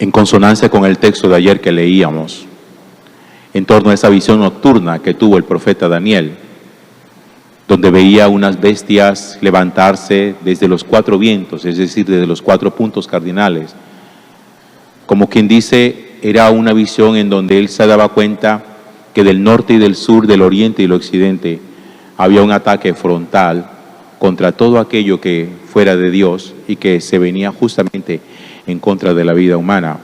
en consonancia con el texto de ayer que leíamos, en torno a esa visión nocturna que tuvo el profeta Daniel, donde veía unas bestias levantarse desde los cuatro vientos, es decir, desde los cuatro puntos cardinales. Como quien dice, era una visión en donde él se daba cuenta que del norte y del sur, del oriente y del occidente, había un ataque frontal contra todo aquello que fuera de Dios y que se venía justamente en contra de la vida humana.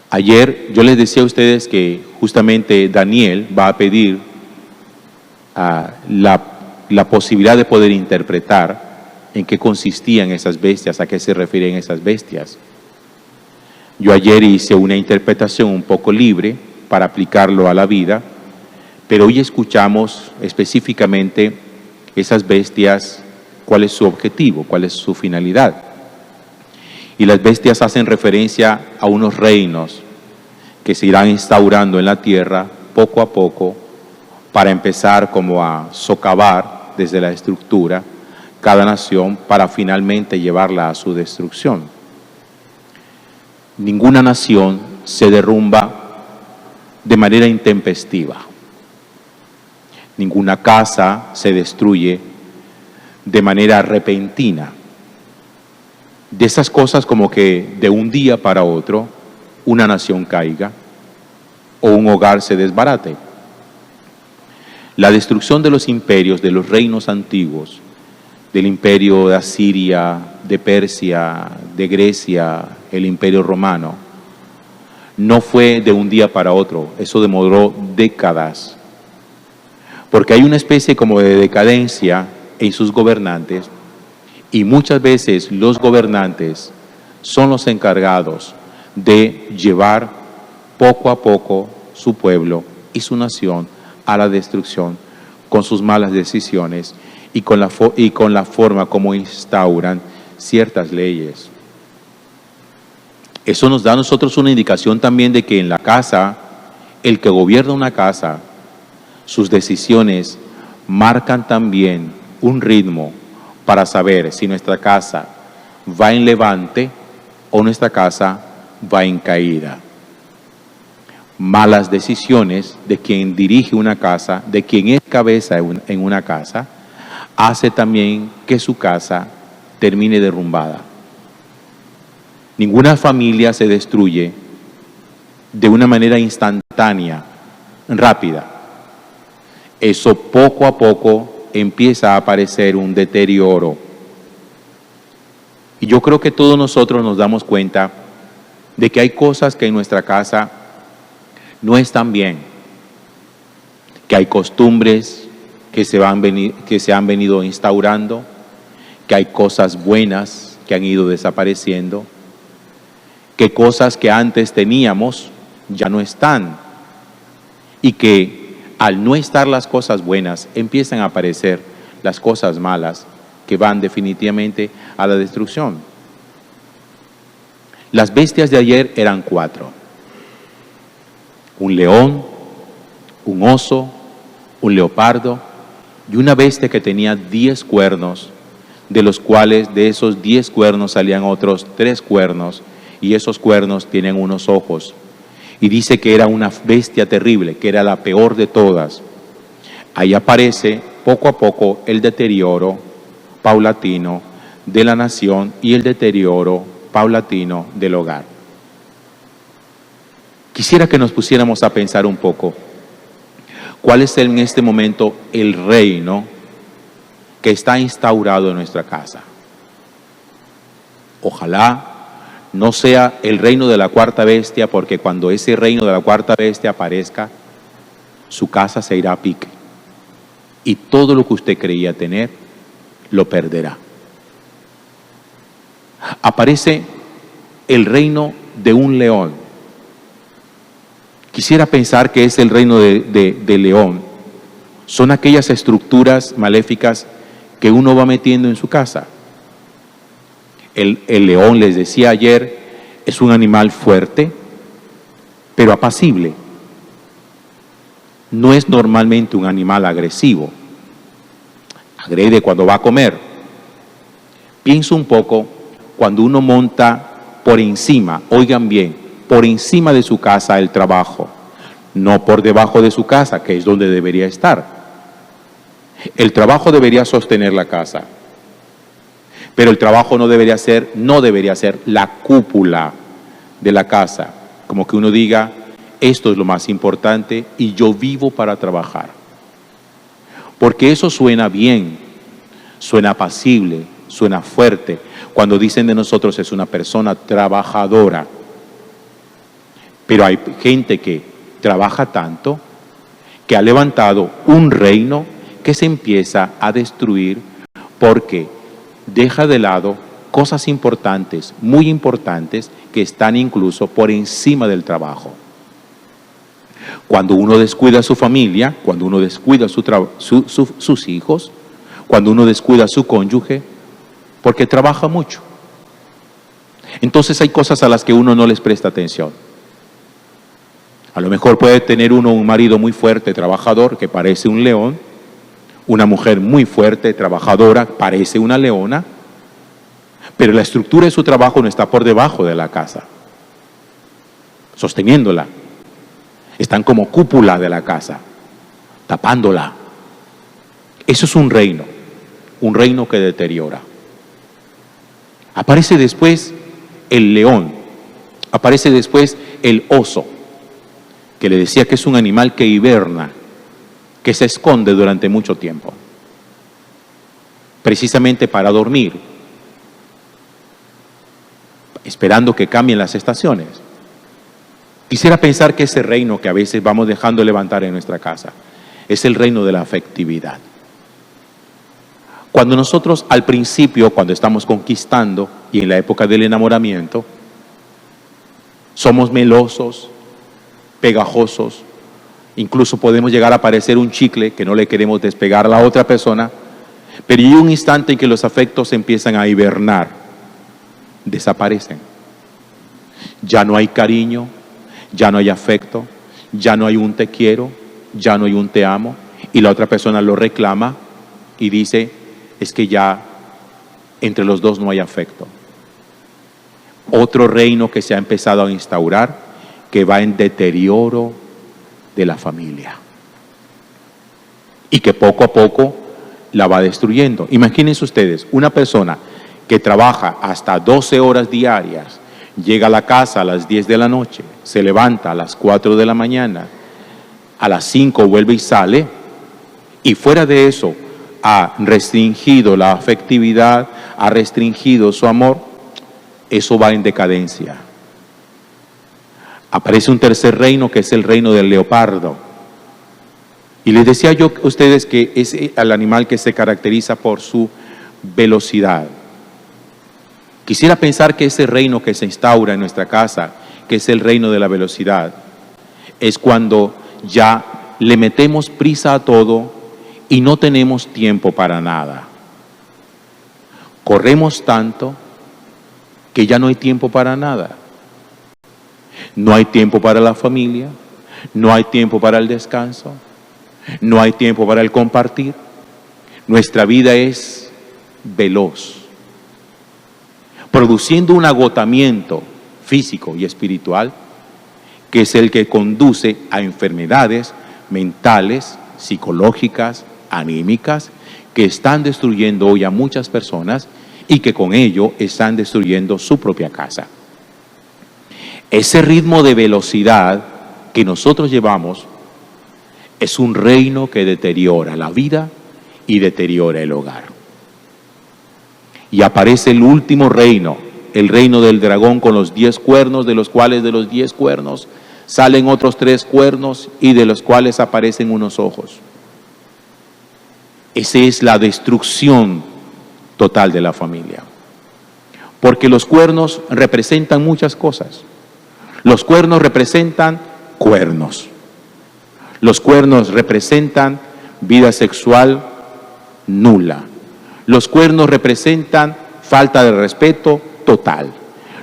Ayer yo les decía a ustedes que justamente Daniel va a pedir la posibilidad de poder interpretar en qué consistían esas bestias, a qué se refieren esas bestias. Yo ayer hice una interpretación un poco libre para aplicarlo a la vida, pero hoy escuchamos específicamente esas bestias, cuál es su objetivo, cuál es su finalidad. Y las bestias hacen referencia a unos reinos que se irán instaurando en la tierra poco a poco para empezar como a socavar desde la estructura cada nación para finalmente llevarla a su destrucción. Ninguna nación se derrumba de manera intempestiva. Ninguna casa se destruye de manera repentina. De esas cosas como que de un día para otro una nación caiga o un hogar se desbarate. La destrucción de los imperios, de los reinos antiguos, del imperio de Asiria, de Persia, de Grecia, el imperio romano, no fue de un día para otro, eso demoró décadas, porque hay una especie como de decadencia en sus gobernantes y muchas veces los gobernantes son los encargados de llevar poco a poco su pueblo y su nación a la destrucción con sus malas decisiones y con la forma como instauran ciertas leyes. Eso nos da a nosotros una indicación también de que en la casa, el que gobierna una casa, sus decisiones marcan también un ritmo para saber si nuestra casa va en levante o nuestra casa va en caída. Malas decisiones de quien dirige una casa, de quien es cabeza en una casa, hace también que su casa termine derrumbada. Ninguna familia se destruye de una manera instantánea, rápida. Eso poco a poco empieza a aparecer un deterioro. Y yo creo que todos nosotros nos damos cuenta de que hay cosas que en nuestra casa no están bien, que hay costumbres que se han venido instaurando, que hay cosas buenas que han ido desapareciendo, que cosas que antes teníamos ya no están y que al no estar las cosas buenas empiezan a aparecer las cosas malas que van definitivamente a la destrucción. Las bestias de ayer eran 4. Un león, un oso, un leopardo y una bestia que tenía 10 cuernos, de los cuales de esos 10 cuernos salían otros 3 cuernos y esos cuernos tienen unos ojos. Y dice que era una bestia terrible, que era la peor de todas. Ahí aparece poco a poco el deterioro paulatino de la nación y el deterioro paulatino del hogar. Quisiera que nos pusiéramos a pensar un poco, ¿cuál es en este momento el reino que está instaurado en nuestra casa? Ojalá no sea el reino de la cuarta bestia, porque cuando ese reino de la cuarta bestia aparezca, su casa se irá a pique. Y todo lo que usted creía tener, lo perderá. Aparece el reino de un león. Quisiera pensar que es el reino de león. Son aquellas estructuras maléficas que uno va metiendo en su casa. El león, les decía ayer, es un animal fuerte, pero apacible. No es normalmente un animal agresivo. Agrede cuando va a comer. Pienso un poco cuando uno monta por encima, oigan bien, por encima de su casa el trabajo, no por debajo de su casa, que es donde debería estar. El trabajo debería sostener la casa, pero el trabajo no debería ser la cúpula de la casa, como que uno diga, esto es lo más importante y yo vivo para trabajar. Porque eso suena bien, suena apacible, suena fuerte. Cuando dicen de nosotros es una persona trabajadora. Pero hay gente que trabaja tanto que ha levantado un reino que se empieza a destruir porque deja de lado cosas importantes, muy importantes, que están incluso por encima del trabajo. Cuando uno descuida a su familia, cuando uno descuida sus hijos, cuando uno descuida a su cónyuge, porque trabaja mucho. Entonces hay cosas a las que uno no les presta atención. A lo mejor puede tener uno un marido muy fuerte, trabajador, que parece un león, una mujer muy fuerte, trabajadora, parece una leona, pero la estructura de su trabajo no está por debajo de la casa, sosteniéndola. Están como cúpula de la casa, tapándola. Eso es un reino que deteriora. Aparece después el león, aparece después el oso, que le decía que es un animal que hiberna, que se esconde durante mucho tiempo, precisamente para dormir, esperando que cambien las estaciones. Quisiera pensar que ese reino que a veces vamos dejando levantar en nuestra casa es el reino de la afectividad. Cuando nosotros al principio, cuando estamos conquistando y en la época del enamoramiento, somos melosos, pegajosos, incluso podemos llegar a parecer un chicle que no le queremos despegar a la otra persona, pero hay un instante en que los afectos empiezan a hibernar, desaparecen. Ya no hay cariño, ya no hay afecto, ya no hay un te quiero, ya no hay un te amo, y la otra persona lo reclama y dice, es que ya entre los dos no hay afecto. Otro reino que se ha empezado a instaurar, que va en deterioro de la familia y que poco a poco la va destruyendo. Imagínense ustedes, una persona que trabaja hasta 12 horas diarias, llega a la casa a las 10 de la noche, se levanta a las 4 de la mañana, a las 5 vuelve y sale, y fuera de eso ha restringido la afectividad, ha restringido su amor, eso va en decadencia. Aparece un tercer reino que es el reino del leopardo. Y les decía yo a ustedes que es el animal que se caracteriza por su velocidad. Quisiera pensar que ese reino que se instaura en nuestra casa, que es el reino de la velocidad, es cuando ya le metemos prisa a todo y no tenemos tiempo para nada. Corremos tanto que ya no hay tiempo para nada. No hay tiempo para la familia, no hay tiempo para el descanso, no hay tiempo para el compartir. Nuestra vida es veloz, produciendo un agotamiento físico y espiritual que es el que conduce a enfermedades mentales, psicológicas, anímicas, que están destruyendo hoy a muchas personas y que con ello están destruyendo su propia casa. Ese ritmo de velocidad que nosotros llevamos es un reino que deteriora la vida y deteriora el hogar. Y aparece el último reino, el reino del dragón con los 10 cuernos, de los cuales de los 10 cuernos salen otros 3 cuernos y de los cuales aparecen unos ojos. Esa es la destrucción total de la familia. Porque los cuernos representan muchas cosas. Los cuernos representan cuernos. Los cuernos representan vida sexual nula. Los cuernos representan falta de respeto total.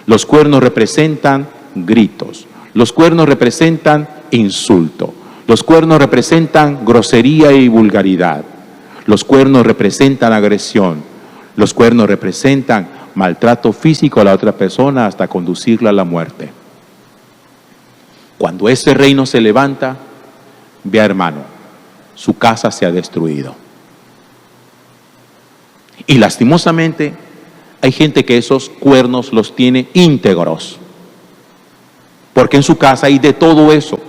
Los cuernos representan gritos. Los cuernos representan insulto. Los cuernos representan grosería y vulgaridad. Los cuernos representan agresión. Los cuernos representan maltrato físico a la otra persona hasta conducirla a la muerte. Cuando ese reino se levanta, vea hermano, su casa se ha destruido. Y lastimosamente hay gente que esos cuernos los tiene íntegros, porque en su casa hay de todo eso: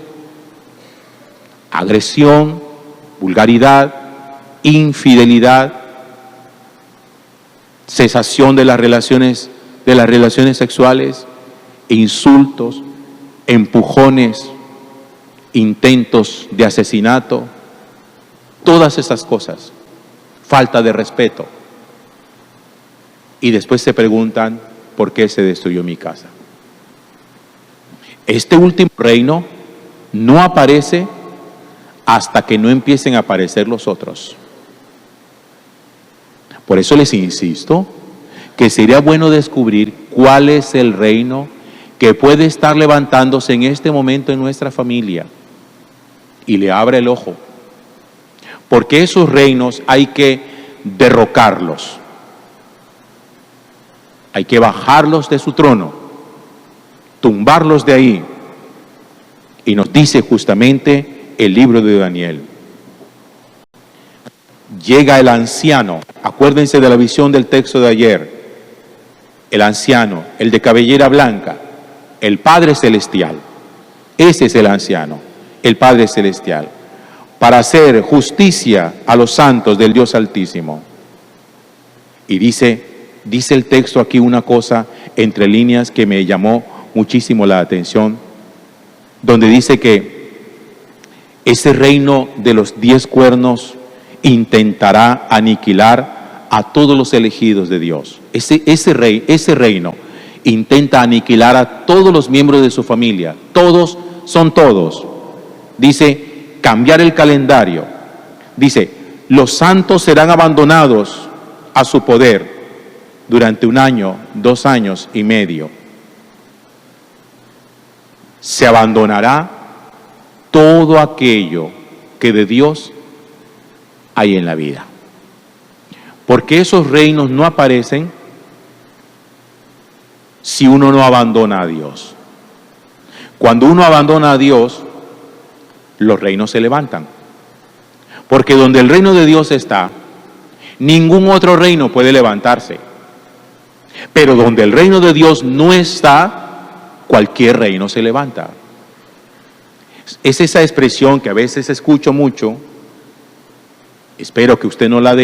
agresión, vulgaridad, infidelidad, cesación de las relaciones sexuales, insultos, empujones, intentos de asesinato, todas esas cosas, falta de respeto. Y después se preguntan, ¿por qué se destruyó mi casa? Este último reino no aparece hasta que no empiecen a aparecer los otros. Por eso les insisto que sería bueno descubrir cuál es el reino que puede estar levantándose en este momento en nuestra familia, y le abra el ojo, porque esos reinos hay que derrocarlos, hay que bajarlos de su trono, tumbarlos de ahí. Y nos dice justamente el libro de Daniel: llega el anciano, acuérdense de la visión del texto de ayer, el anciano, el de cabellera blanca, el Padre Celestial. Ese es el anciano, el Padre Celestial, para hacer justicia a los santos del Dios Altísimo. Y dice el texto aquí una cosa entre líneas que me llamó muchísimo la atención, donde dice que ese reino de los 10 cuernos intentará aniquilar a todos los elegidos de Dios. Ese reino intenta aniquilar a todos los miembros de su familia. Todos son todos. Dice, cambiar el calendario. Dice, los santos serán abandonados a su poder durante 1 año, 2 años y medio. Se abandonará todo aquello que de Dios hay en la vida. Porque esos reinos no aparecen si uno no abandona a Dios. Cuando uno abandona a Dios, los reinos se levantan. Porque donde el reino de Dios está, ningún otro reino puede levantarse. Pero donde el reino de Dios no está, cualquier reino se levanta. Es esa expresión que a veces escucho mucho, espero que usted no la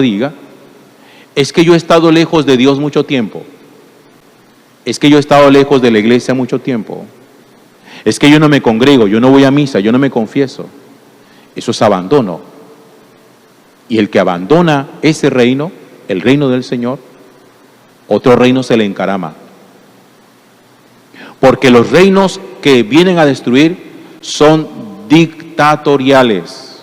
diga: es que yo he estado lejos de Dios mucho tiempo, es que yo he estado lejos de la iglesia mucho tiempo, es que yo no me congrego, yo no voy a misa, yo no me confieso. Eso es abandono. Y el que abandona ese reino, el reino del Señor, otro reino se le encarama. Porque los reinos que vienen a destruir son dictatoriales.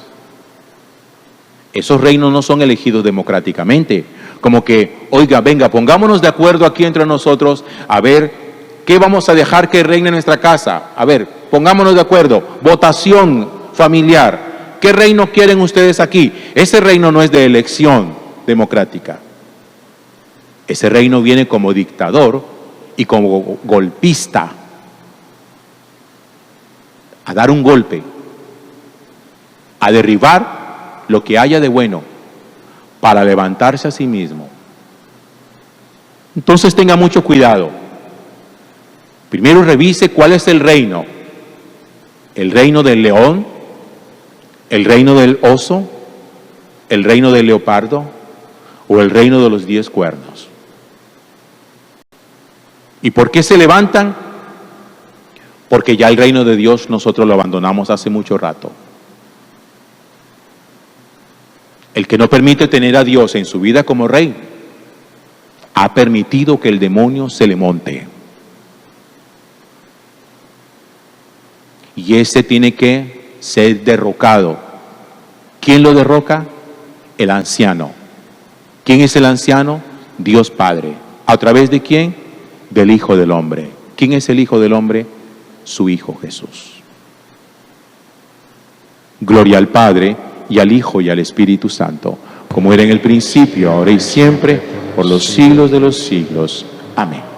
Esos reinos no son elegidos democráticamente, como que, oiga, venga, pongámonos de acuerdo aquí entre nosotros, a ver, ¿qué vamos a dejar que reine en nuestra casa? A ver, pongámonos de acuerdo, votación familiar, ¿qué reino quieren ustedes aquí? Ese reino no es de elección democrática. Ese reino viene como dictador y como golpista, a dar un golpe, a derribar lo que haya de bueno para levantarse a sí mismo. Entonces tenga mucho cuidado. Primero revise cuál es el reino del león, el reino del oso, el reino del leopardo o el reino de los 10 cuernos. ¿Y por qué se levantan? Porque ya el reino de Dios nosotros lo abandonamos hace mucho rato. El que no permite tener a Dios en su vida como rey, ha permitido que el demonio se le monte. Y ese tiene que ser derrocado. ¿Quién lo derroca? El anciano. ¿Quién es el anciano? Dios Padre. ¿A través de quién? Del Hijo del Hombre. ¿Quién es el Hijo del Hombre? Su Hijo Jesús. Gloria al Padre, y al Hijo, y al Espíritu Santo, como era en el principio, ahora y siempre, por los siglos de los siglos. Amén.